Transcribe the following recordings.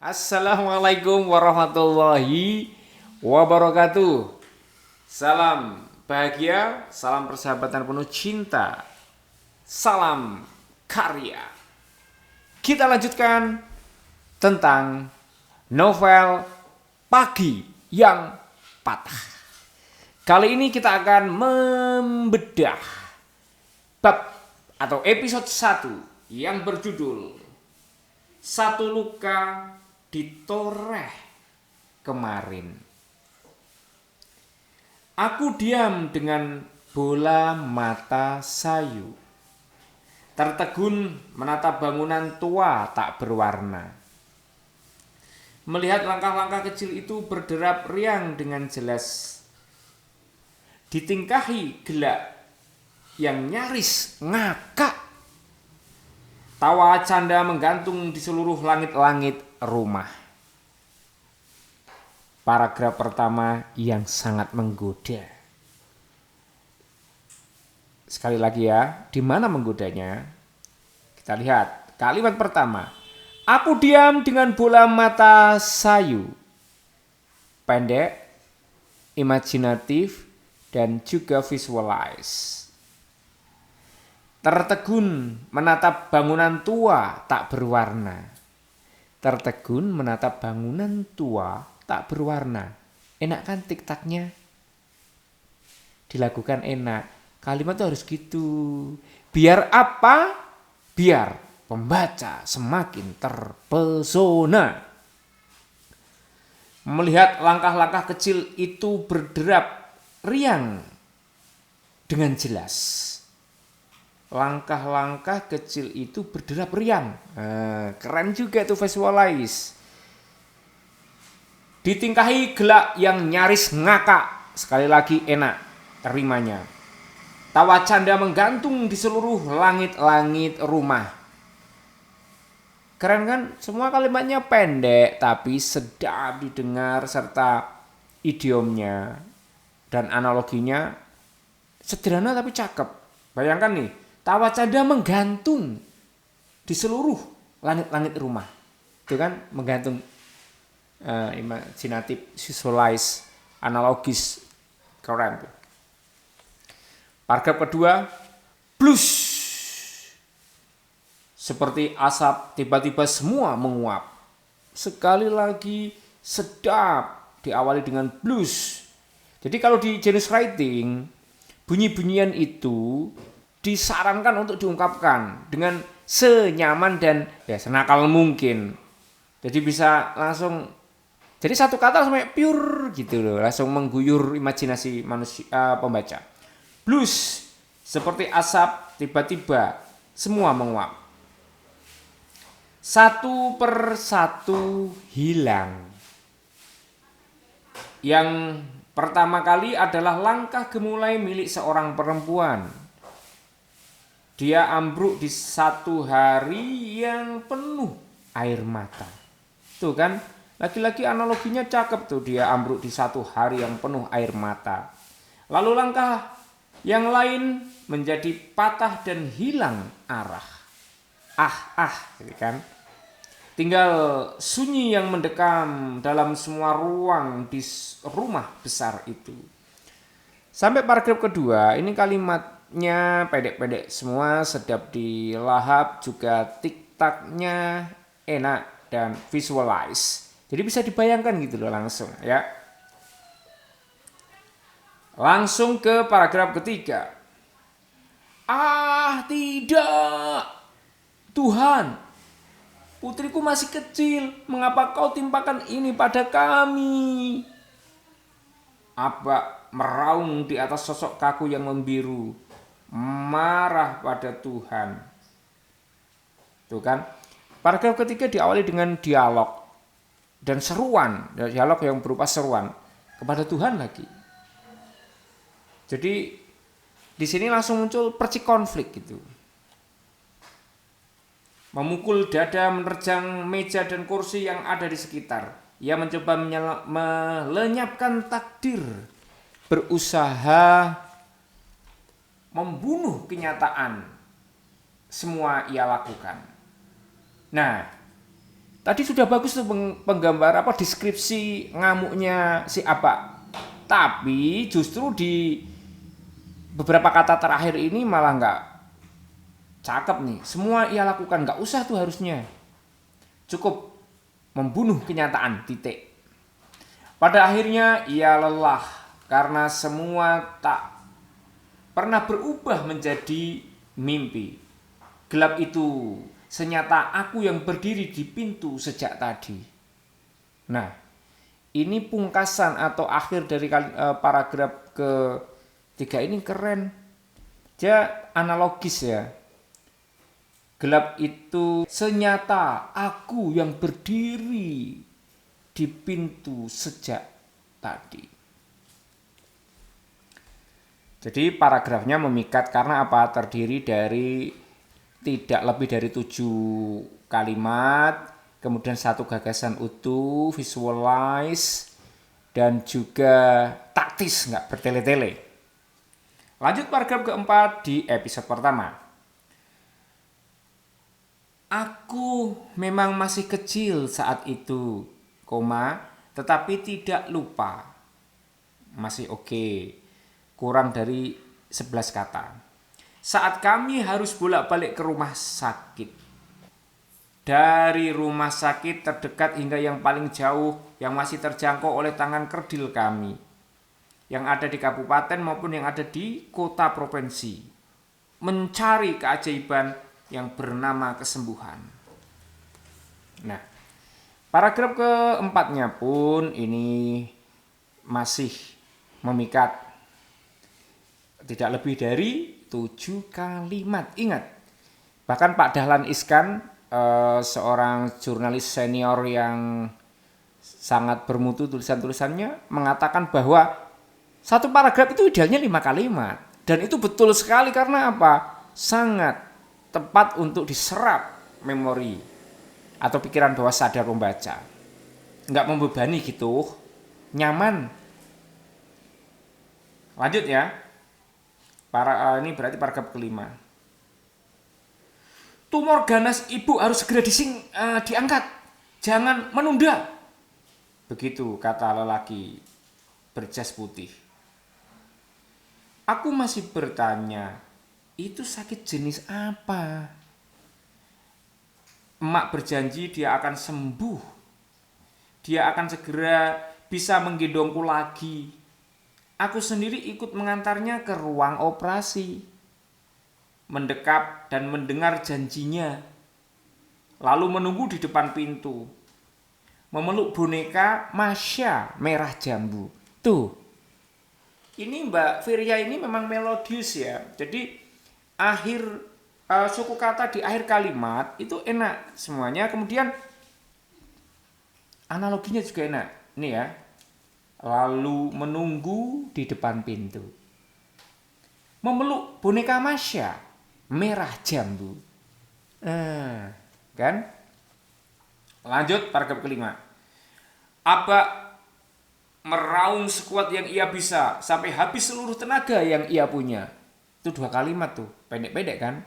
Assalamualaikum warahmatullahi wabarakatuh. Salam bahagia, salam persahabatan penuh cinta, salam karya. Kita lanjutkan tentang novel Pagi yang Patah. Kali ini kita akan membedah bab atau episode 1 yang berjudul Satu Luka Ditoreh Kemarin. Aku diam dengan bola mata sayu, tertegun menatap bangunan tua tak berwarna. Melihat langkah-langkah kecil itu berderap riang dengan jelas, ditingkahi gelak yang nyaris ngakak. Tawa canda menggantung di seluruh langit-langit rumah. Paragraf pertama yang sangat menggoda. Sekali lagi ya, di mana menggodanya? Kita lihat kalimat pertama. Aku diam dengan bola mata sayu. Pendek, imajinatif, dan juga visualize. Tertegun menatap bangunan tua tak berwarna. Tertegun menatap bangunan tua tak berwarna. Enak kan tiktaknya? Dilakukan enak. Kalimat itu harus gitu. Biar apa? Biar pembaca semakin terpesona. Melihat langkah-langkah kecil itu berderap riang dengan jelas. Langkah-langkah kecil itu berderap riang. Keren juga tuh visualize. Ditingkahi gelak yang nyaris ngakak. Sekali lagi enak terimanya. Tawa canda menggantung di seluruh langit-langit rumah. Keren kan? Semua kalimatnya pendek tapi sedap didengar serta idiomnya dan analoginya sederhana tapi cakep. Bayangkan nih. Tawa canda menggantung di seluruh langit-langit rumah. Itu kan menggantung imajinatif, visualize, analogis. Keren. Paragraf kedua, blues. Seperti asap tiba-tiba semua menguap. Sekali lagi sedap diawali dengan blues. Jadi kalau di jenis writing, bunyi-bunyian itu disarankan untuk diungkapkan dengan senyaman dan senakal mungkin. Jadi bisa langsung, jadi satu kata langsung pure gitu loh, langsung mengguyur imajinasi manusia pembaca. Blues seperti asap tiba-tiba semua menguap. Satu persatu hilang. Yang pertama kali adalah langkah gemulai milik seorang perempuan. Dia ambruk di satu hari yang penuh air mata. Tuh kan, lagi-lagi analoginya cakep tuh. Dia ambruk di satu hari yang penuh air mata. Lalu langkah yang lain menjadi patah dan hilang arah. Gitu kan. Tinggal sunyi yang mendekam dalam semua ruang di rumah besar itu. Sampai paragraf kedua, ini kalimatnya pendek-pendek semua, sedap dilahap, juga tiktaknya enak dan visualize. Jadi bisa dibayangkan gitu loh langsung ya. Langsung ke paragraf ketiga. Tidak. Tuhan, putriku masih kecil, mengapa kau timpakan ini pada kami? Aba meraung di atas sosok kaku yang membiru, marah pada Tuhan. Tuh kan, paragraf ketiga diawali dengan dialog dan seruan, dialog yang berupa seruan kepada Tuhan lagi. Jadi di sini langsung muncul percik konflik gitu. Memukul dada, menerjang meja dan kursi yang ada di sekitar. Ia mencoba melenyapkan takdir, berusaha membunuh kenyataan semua ia lakukan. Nah, Tadi sudah bagus tuh penggambar deskripsi ngamuknya si Abah. Tapi justru di beberapa kata terakhir ini malah nggak cakep nih. Semua ia lakukan, nggak usah tuh harusnya. Cukup membunuh kenyataan, titik. Pada akhirnya ia lelah karena semua tak pernah berubah menjadi mimpi. Gelap itu senyata aku yang berdiri di pintu sejak tadi. Nah, ini pungkasan atau akhir dari paragraf ketiga ini keren. Dia analogis ya. Gelap itu senyata aku yang berdiri di pintu sejak tadi. Jadi paragrafnya memikat karena apa? Terdiri dari tidak lebih dari 7 kalimat, kemudian satu gagasan utuh, visualize, dan juga taktis, nggak bertele-tele. Lanjut paragraf keempat di episode pertama. Aku memang masih kecil saat itu, tetapi tidak lupa. Masih oke. Kurang dari 11 kata. Saat kami harus bolak-balik ke rumah sakit. Dari rumah sakit terdekat hingga yang paling jauh yang masih terjangkau oleh tangan kerdil kami. Yang ada di kabupaten maupun yang ada di kota provinsi. Mencari keajaiban yang bernama kesembuhan. Nah, paragraf keempatnya pun ini masih memikat. Tidak lebih dari 7 kalimat. Ingat, bahkan Pak Dahlan Iskan, seorang jurnalis senior yang sangat bermutu tulisan-tulisannya, mengatakan bahwa satu paragraf itu idealnya 5 kalimat. Dan itu betul sekali karena apa? Sangat tepat untuk diserap memori atau pikiran bawah sadar pembaca. Nggak membebani gitu, nyaman. Lanjut ya. Ini berarti paragraf kelima. Tumor ganas ibu harus segera diangkat. Jangan menunda. Begitu kata lelaki berjas putih. Aku masih bertanya, itu sakit jenis apa? Emak berjanji dia akan sembuh. Dia akan segera bisa menggendongku lagi. Aku sendiri ikut mengantarnya ke ruang operasi. Mendekap dan mendengar janjinya. Lalu menunggu di depan pintu. Memeluk boneka Masya merah jambu. Tuh. Ini Mbak Firya ini memang melodius ya. Jadi akhir suku kata di akhir kalimat itu enak semuanya. Kemudian analoginya juga enak. Ini ya. Lalu menunggu di depan pintu. Memeluk boneka Masya merah jambu. Kan? Lanjut paragraf kelima. Abah meraung sekuat yang ia bisa sampai habis seluruh tenaga yang ia punya. Itu 2 kalimat tuh, pendek-pendek kan?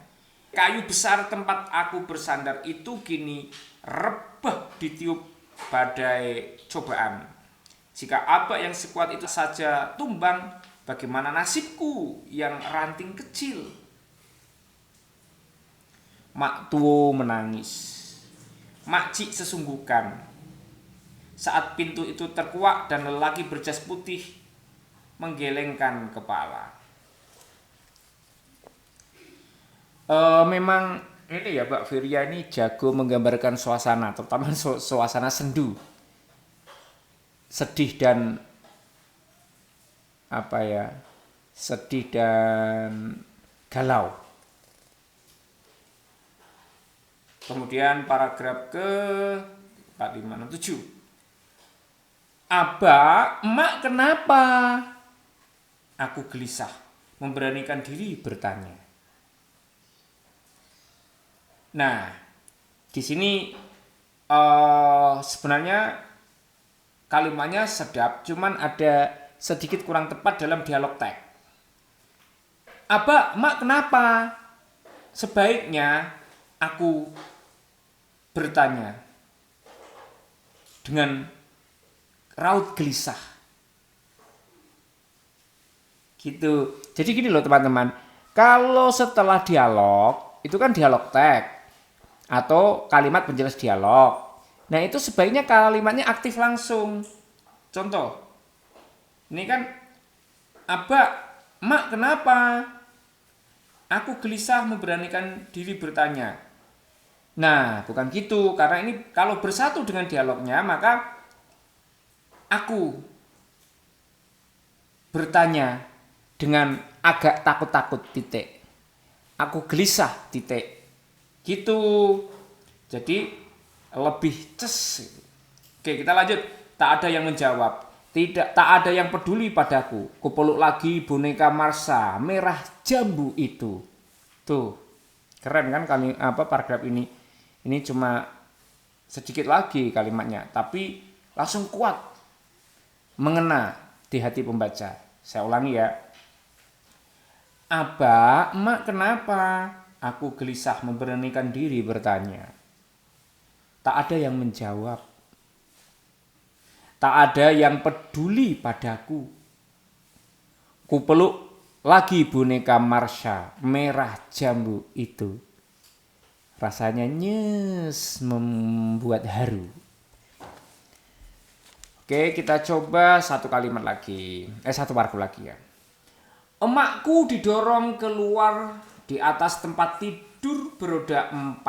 Kayu besar tempat aku bersandar itu kini rebah ditiup badai cobaan. Jika Abah yang sekuat itu saja tumbang, bagaimana nasibku yang ranting kecil? Mak Tuo menangis. Makcik sesungguhkan. Saat pintu itu terkuak dan lelaki berjas putih menggelengkan kepala. Memang ini ya Mbak Firya ini jago menggambarkan suasana, terutama suasana sendu. Sedih dan sedih dan galau. Kemudian paragraf ke 4567. Abah, emak kenapa? Aku gelisah, memberanikan diri bertanya. Nah, di sini sebenarnya kalimatnya sedap, cuman ada sedikit kurang tepat dalam dialog teks. Abah, emak kenapa? Sebaiknya aku bertanya. dengan raut gelisah. Gitu. Jadi gini loh teman-teman, kalau setelah dialog, itu kan dialog teks atau kalimat penjelas dialog. Nah itu sebaiknya kalimatnya aktif langsung. Contoh, ini kan, Abah, Mak kenapa? Aku gelisah memberanikan diri bertanya. Nah bukan gitu, karena ini kalau bersatu dengan dialognya, maka aku bertanya dengan agak takut-takut titik. Aku gelisah titik. Gitu. Jadi lebih ces. Oke, kita lanjut. Tak ada yang menjawab. Tak ada yang peduli padaku. Kupeluk lagi boneka Marsha merah jambu itu. Tuh. Keren kan paragraf ini. Ini cuma sedikit lagi kalimatnya, tapi langsung kuat mengena di hati pembaca. Saya ulangi ya. Abah, Emak kenapa? Aku gelisah memberanikan diri bertanya. Tak ada yang menjawab. Tak ada yang peduli padaku. Kupeluk lagi boneka Marsha merah jambu itu. Rasanya nyes, membuat haru. Oke, kita coba satu paragraf lagi ya. Emakku didorong keluar di atas tempat tidur beroda 4,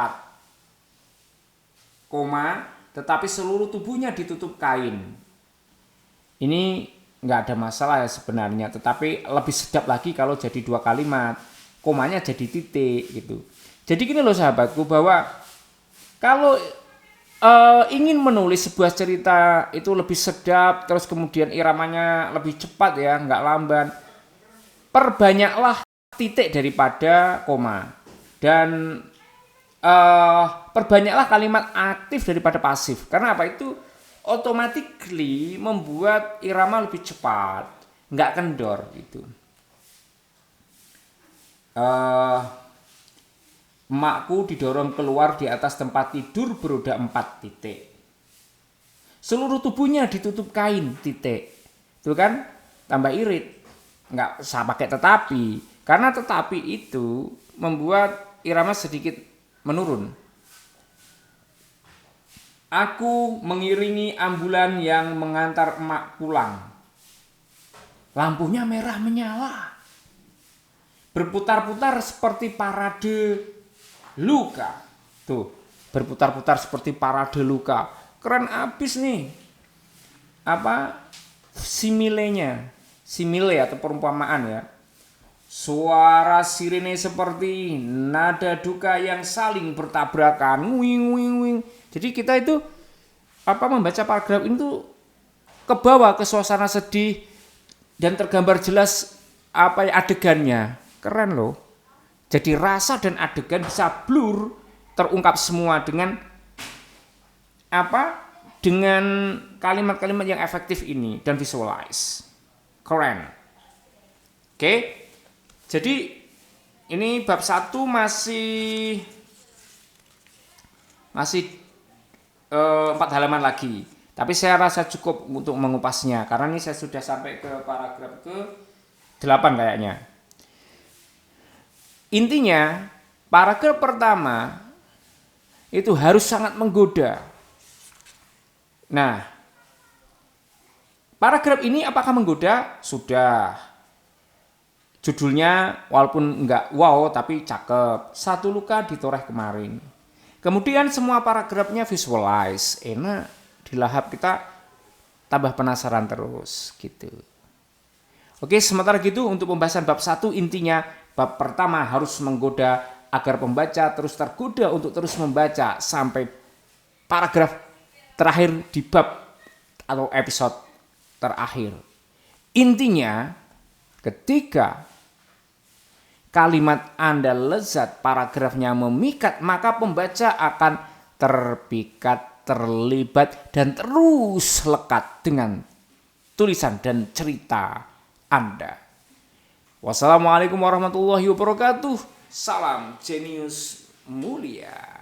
tetapi seluruh tubuhnya ditutup kain. Ini nggak ada masalah ya sebenarnya, tetapi lebih sedap lagi kalau jadi 2 kalimat, komanya jadi titik gitu. Jadi gini loh sahabatku, bahwa kalau ingin menulis sebuah cerita itu lebih sedap, terus kemudian iramanya lebih cepat ya, nggak lamban, perbanyaklah titik daripada koma, dan perbanyaklah kalimat aktif daripada pasif. Karena apa? Itu automatically membuat irama lebih cepat, nggak kendor gitu. Emakku didorong keluar di atas tempat tidur beroda 4 titik. Seluruh tubuhnya ditutup kain titik. Itu kan tambah irit. Nggak usah pakai tetapi, karena tetapi itu membuat irama sedikit menurun. Aku mengiringi ambulan yang mengantar emak pulang. Lampunya merah menyala, berputar-putar seperti parade luka. Tuh, berputar-putar seperti parade luka. Keren abis nih. Simile atau perumpamaan ya. Suara sirene seperti nada duka yang saling bertabrakan. Wing wing wing. Jadi kita itu membaca paragraf ini tuh ke bawah ke suasana sedih dan tergambar jelas adegannya. Keren loh. Jadi rasa dan adegan bisa blur, terungkap semua dengan dengan kalimat-kalimat yang efektif ini dan visualize. Keren. Oke. Jadi ini bab 1 masih 4 halaman lagi. Tapi saya rasa cukup untuk mengupasnya karena ini saya sudah sampai ke paragraf ke 8 kayaknya. Intinya, paragraf pertama itu harus sangat menggoda. Nah, paragraf ini apakah menggoda? Sudah. Judulnya walaupun enggak wow tapi cakep. 1 luka ditoreh kemarin. Kemudian semua paragrafnya visualize. Enak, dilahap kita tambah penasaran terus gitu. Oke, sementara gitu untuk pembahasan bab 1 intinya bab pertama harus menggoda agar pembaca terus tergoda untuk terus membaca sampai paragraf terakhir di bab atau episode terakhir. Intinya ketika kalimat Anda lezat, paragrafnya memikat, maka pembaca akan terpikat, terlibat, dan terus lekat dengan tulisan dan cerita Anda. Wassalamualaikum warahmatullahi wabarakatuh. Salam jenius mulia.